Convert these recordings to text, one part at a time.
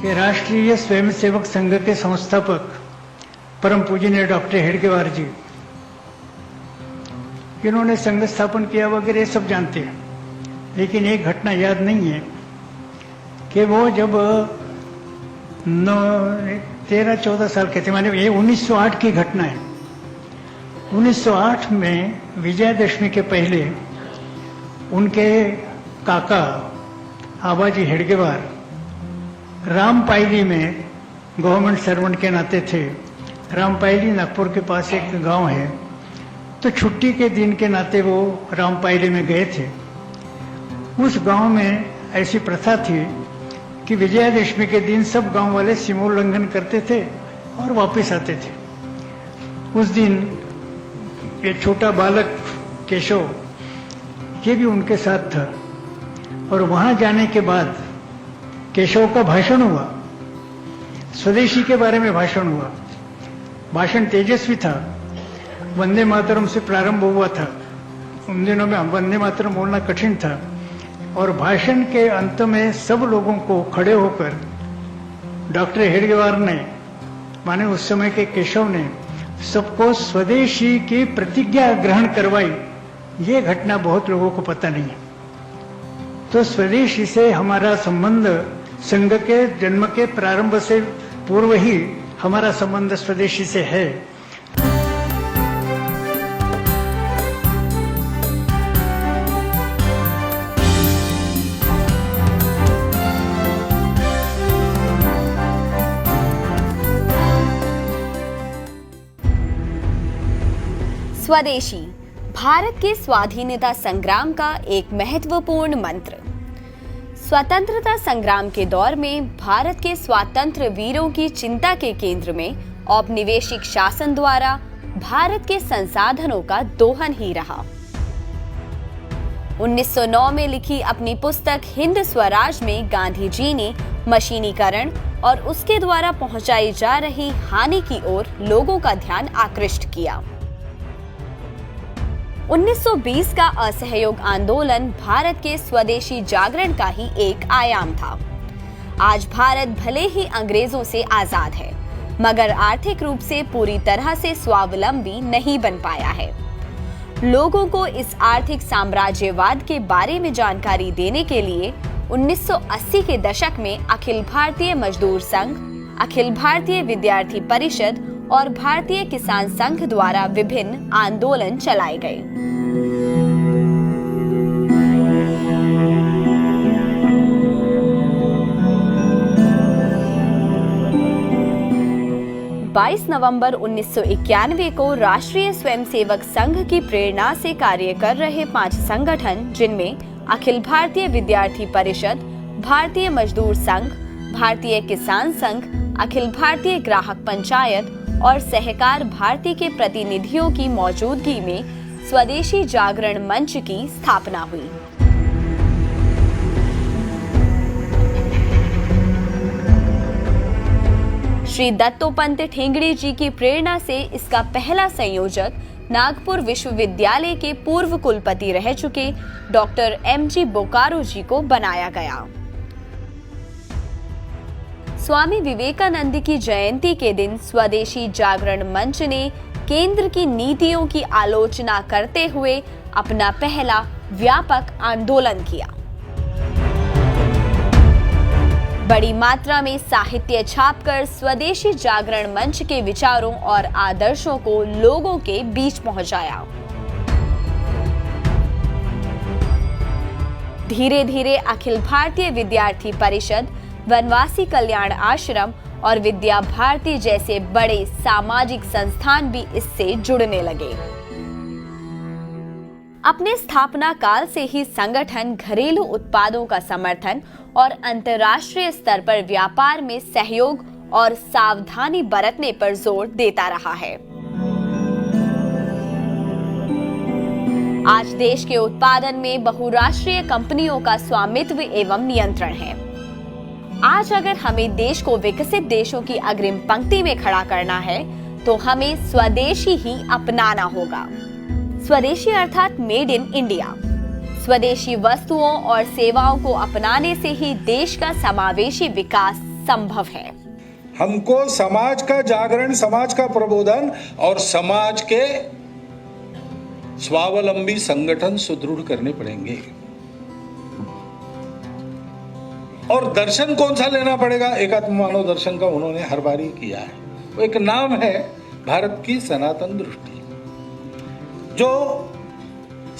कि राष्ट्रीय स्वयंसेवक संघ के संस्थापक परम पूजनीय डॉक्टर हेडगेवार जी, इन्होंने संघ स्थापन किया वगैरह सब जानते हैं, लेकिन एक घटना याद नहीं है कि वो जब 13-14 साल के थे, माने ये 1908 की घटना है। 1908 में विजयादशमी के पहले उनके काका आबाजी हेडगेवार रामपायली में गवर्नमेंट सर्वेंट के नाते थे। रामपायली नागपुर के पास एक गांव है, तो छुट्टी के दिन के नाते वो रामपायली में गए थे। उस गांव में ऐसी प्रथा थी कि विजयादशमी के दिन सब गांव वाले सीमोल्लंघन करते थे और वापस आते थे। उस दिन ये छोटा बालक केशव ये भी उनके साथ था, और वहां जाने के बाद केशव का भाषण हुआ, स्वदेशी के बारे में भाषण हुआ। भाषण तेजस्वी था, वंदे मातरम से प्रारंभ हुआ था। उन दिनों में वंदे मातरम बोलना कठिन था, और भाषण के अंत में सब लोगों को खड़े होकर डॉक्टर हेडगेवार ने, माने उस समय के केशव ने, सबको स्वदेशी की प्रतिज्ञा ग्रहण करवाई। ये घटना बहुत लोगों को पता नहीं है। तो स्वदेशी से हमारा संबंध संघ के जन्म के प्रारंभ से पूर्व ही हमारा संबंध स्वदेशी से है। स्वदेशी भारत के स्वाधीनता संग्राम का एक महत्वपूर्ण मंत्र। स्वतंत्रता संग्राम के दौर में भारत के स्वातंत्र्य वीरों की चिंता के केंद्र में औपनिवेशिक शासन द्वारा भारत के संसाधनों का दोहन ही रहा। 1909 में लिखी अपनी पुस्तक हिंद स्वराज में गांधी जी ने मशीनीकरण और उसके द्वारा पहुंचाई जा रही हानि की ओर लोगों का ध्यान आकृष्ट किया। 1920 का असहयोग आंदोलन भारत के स्वदेशी जागरण का ही एक आयाम था। आज भारत भले ही अंग्रेजों से आजाद है, मगर आर्थिक रूप से पूरी तरह से स्वावलंबी नहीं बन पाया है। लोगों को इस आर्थिक साम्राज्यवाद के बारे में जानकारी देने के लिए 1980 के दशक में अखिल भारतीय मजदूर संघ, अखिल भारतीय विद्यार्थी परिषद और भारतीय किसान संघ द्वारा विभिन्न आंदोलन चलाए गए। नवंबर 1991 को राष्ट्रीय स्वयंसेवक संघ की प्रेरणा से कार्य कर रहे 5 संगठन, जिनमें अखिल भारतीय विद्यार्थी परिषद, भारतीय मजदूर संघ, भारतीय किसान संघ, अखिल भारतीय ग्राहक पंचायत और सहकार भारती के प्रतिनिधियों की मौजूदगी में स्वदेशी जागरण मंच की स्थापना हुई। श्री दत्तोपंत ठेंगड़ी जी की प्रेरणा से इसका पहला संयोजक नागपुर विश्वविद्यालय के पूर्व कुलपति रह चुके डॉक्टर एम.जी. बोकारो जी को बनाया गया। स्वामी विवेकानंद की जयंती के दिन स्वदेशी जागरण मंच ने केंद्र की नीतियों की आलोचना करते हुए अपना पहला व्यापक आंदोलन किया। बड़ी मात्रा में साहित्य छापकर स्वदेशी जागरण मंच के विचारों और आदर्शों को लोगों के बीच पहुंचाया। धीरे धीरे अखिल भारतीय विद्यार्थी परिषद, वनवासी कल्याण आश्रम और विद्या भारती जैसे बड़े सामाजिक संस्थान भी इससे जुड़ने लगे। अपने स्थापना काल से ही संगठन घरेलू उत्पादों का समर्थन और अंतर्राष्ट्रीय स्तर पर व्यापार में सहयोग और सावधानी बरतने पर जोर देता रहा है। आज देश के उत्पादन में बहुराष्ट्रीय कंपनियों का स्वामित्व एवं नियंत्रण है। आज अगर हमें देश को विकसित देशों की अग्रिम पंक्ति में खड़ा करना है, तो हमें स्वदेशी ही अपनाना होगा। स्वदेशी अर्थात मेड इन इंडिया। स्वदेशी वस्तुओं और सेवाओं को अपनाने से ही देश का समावेशी विकास संभव है। हमको समाज का जागरण, समाज का प्रबोधन और समाज के स्वावलंबी संगठन सुदृढ़ करने पड़ेंगे। और दर्शन कौन सा लेना पड़ेगा? एकात्म मानव दर्शन का उन्होंने हर बार ही किया है। वो एक नाम है भारत की सनातन दृष्टि, जो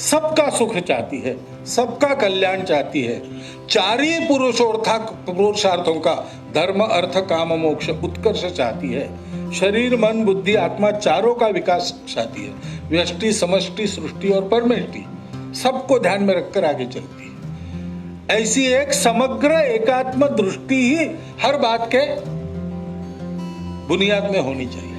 सबका सुख चाहती है, सबका कल्याण चाहती है, चार ही पुरुषार्थों का धर्म, अर्थ, काम, मोक्ष उत्कर्ष चाहती है, शरीर, मन, बुद्धि, आत्मा चारों का विकास चाहती है, व्यष्टि, समष्टि, सृष्टि और परमेष्टि सबको ध्यान में रखकर आगे चलती है। ऐसी एक समग्र एकात्म दृष्टि ही हर बात के बुनियाद में होनी चाहिए।